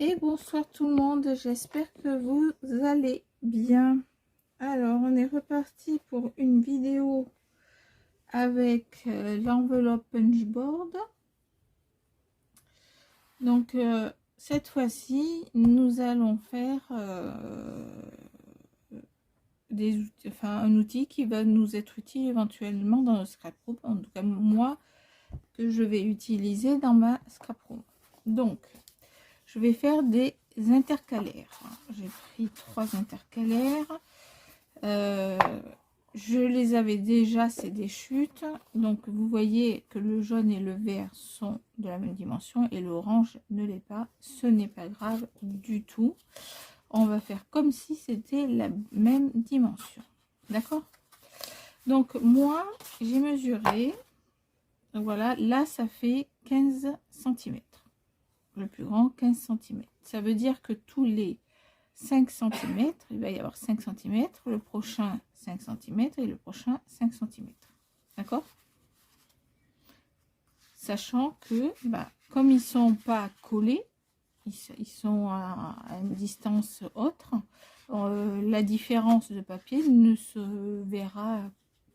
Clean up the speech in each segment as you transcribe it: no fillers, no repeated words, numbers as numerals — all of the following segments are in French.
Et bonsoir tout le monde, j'espère que vous allez bien. Alors on est reparti pour une vidéo avec l'enveloppe punchboard. Donc cette fois-ci nous allons faire un outil qui va nous être utile éventuellement dans le scrapbook, en tout cas moi que je vais utiliser dans ma scrapbook. Donc je vais faire des intercalaires. J'ai pris 3 intercalaires. Je les avais déjà, c'est des chutes. Donc vous voyez que le jaune et le vert sont de la même dimension et l'orange ne l'est pas. Ce n'est pas grave du tout. On va faire comme si c'était la même dimension. D'accord? Donc moi, j'ai mesuré. Voilà, là ça fait 15 cm. Le plus grand 15 cm. Ça veut dire que tous les 5 cm, il va y avoir 5 cm, le prochain 5 cm et le prochain 5 cm. D'accord? Sachant que, comme ils ne sont pas collés, ils sont à une distance autre, la différence de papier ne se verra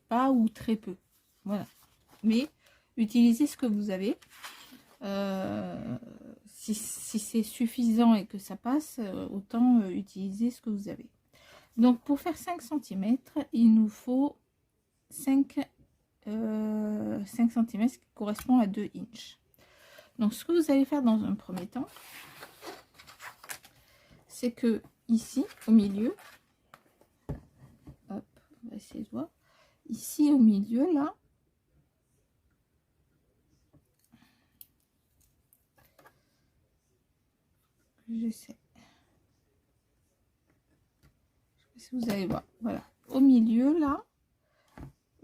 pas ou très peu. Voilà. Mais utilisez ce que vous avez. Si c'est suffisant et que ça passe, autant utiliser ce que vous avez. Donc pour faire 5 cm, il nous faut 5 cm, ce qui correspond à 2 inches. Donc ce que vous allez faire dans un premier temps, c'est que ici au milieu, hop, on va essayer de voir, ici au milieu là, j'essaie. Si vous allez voir, voilà, au milieu là,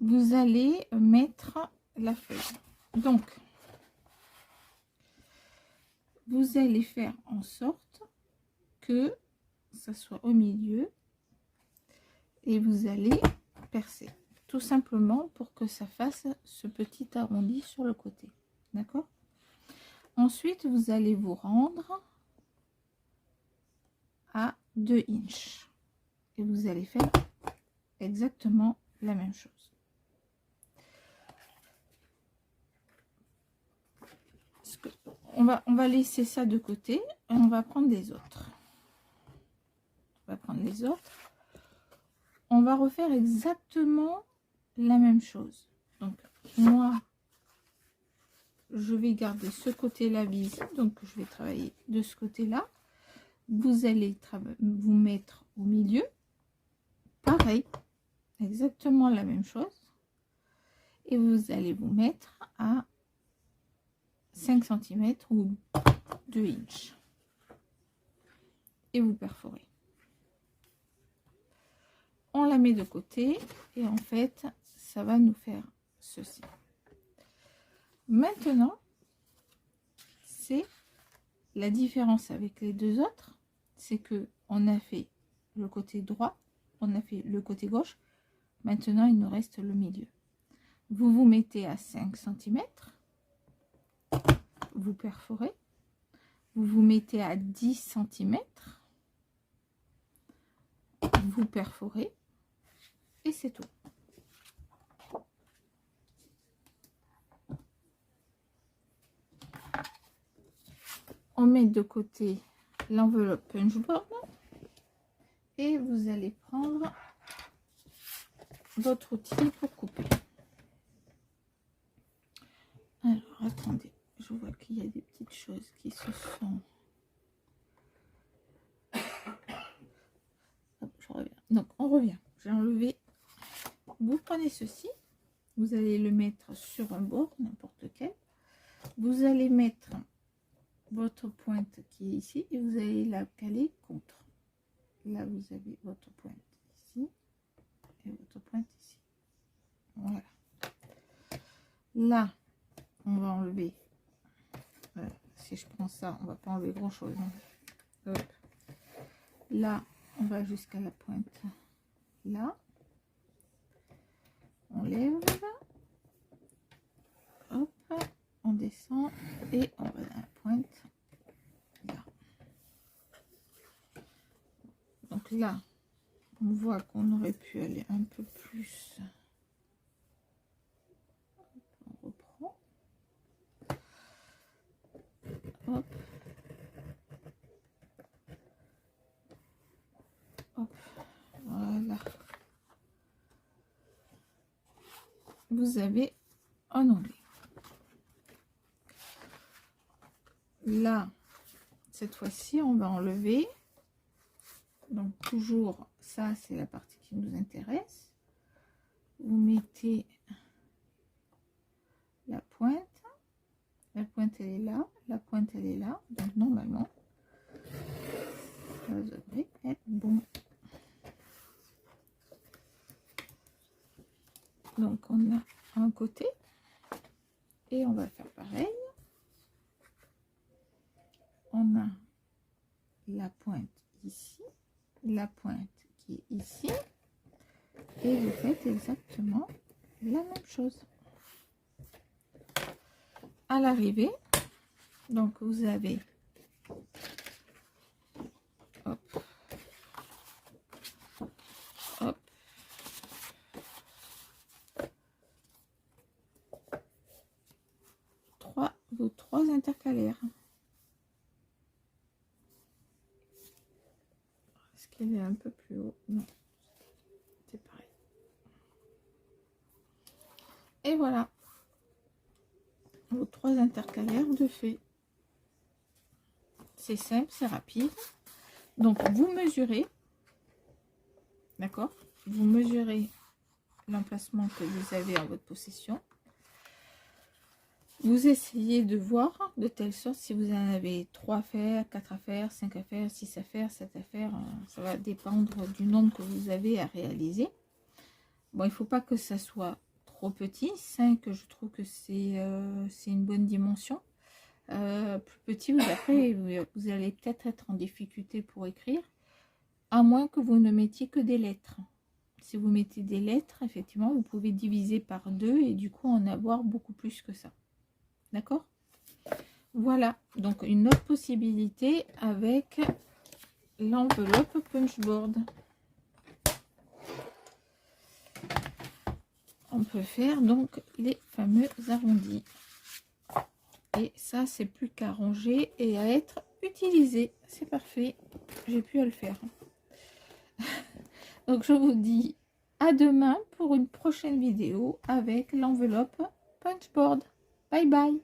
vous allez mettre la feuille. Donc, vous allez faire en sorte que ça soit au milieu et vous allez percer. Tout simplement pour que ça fasse ce petit arrondi sur le côté. D'accord? Ensuite, vous allez vous rendre à 2 inches. Et vous allez faire exactement la même chose. On va laisser ça de côté et on va prendre les autres. On va prendre les autres. On va refaire exactement la même chose. Donc moi, je vais garder ce côté-là visible. Donc je vais travailler de ce côté-là. Vous allez vous mettre au milieu. Pareil, exactement la même chose. Et vous allez vous mettre à 5 cm ou 2 inches. Et vous perforez. On la met de côté et en fait, ça va nous faire ceci. Maintenant, c'est la différence avec les deux autres, c'est que on a fait le côté droit, on a fait le côté gauche. Maintenant, il nous reste le milieu. Vous vous mettez à 5 cm, vous perforez, vous vous mettez à 10 cm, vous perforez, et c'est tout. On met de côté l'enveloppe punchboard et vous allez prendre votre outil pour couper. Alors, attendez, je vois qu'il y a des petites choses qui se sont... Hop, je reviens. Donc, on revient. J'ai enlevé. Vous prenez ceci. Vous allez le mettre sur un bord, n'importe lequel. Vous allez mettre votre pointe qui est ici et vous allez la caler contre. Là, vous avez votre pointe ici et votre pointe ici. Voilà. Là, on va enlever. Si je prends ça, on va pas enlever grand chose. Hein. Là, on va jusqu'à la pointe. Là, on lève. Hop, on descend et on va à la pointe. Là. là, on voit qu'on aurait pu aller un peu plus. On reprend. Hop. Hop. Voilà. Vous avez un onglet. Là, cette fois-ci, on va enlever. Donc, toujours, ça, c'est la partie qui nous intéresse. Vous mettez la pointe. La pointe, elle est là. La pointe, elle est là. Donc, normalement, ça devrait être bon. Donc, on a un côté. Et on va faire pareil. On a la pointe ici. La pointe qui est ici. Et vous faites exactement la même chose. À l'arrivée, donc vous avez hop, hop, vos trois intercalaires. Est-ce qu'il est un peu plus haut? Non, c'est pareil. Et voilà, vos trois intercalaires de fait. C'est simple, c'est rapide. Donc vous mesurez, d'accord? Vous mesurez l'emplacement que vous avez en votre possession. Vous essayez de voir de telle sorte, si vous en avez 3 à faire, 4 à faire, 5 à faire, 6 à faire, 7 à faire, ça va dépendre du nombre que vous avez à réaliser. Bon, il ne faut pas que ça soit trop petit. 5, je trouve que c'est une bonne dimension. Plus petit, après, vous allez peut-être être en difficulté pour écrire, à moins que vous ne mettiez que des lettres. Si vous mettez des lettres, effectivement, vous pouvez diviser par 2 et du coup en avoir beaucoup plus que ça. D'accord? Voilà, donc une autre possibilité avec l'enveloppe punchboard. On peut faire donc les fameux arrondis. Et ça, c'est plus qu'à ranger et à être utilisé. C'est parfait, j'ai pu le faire. Donc je vous dis à demain pour une prochaine vidéo avec l'enveloppe punchboard. Bye bye.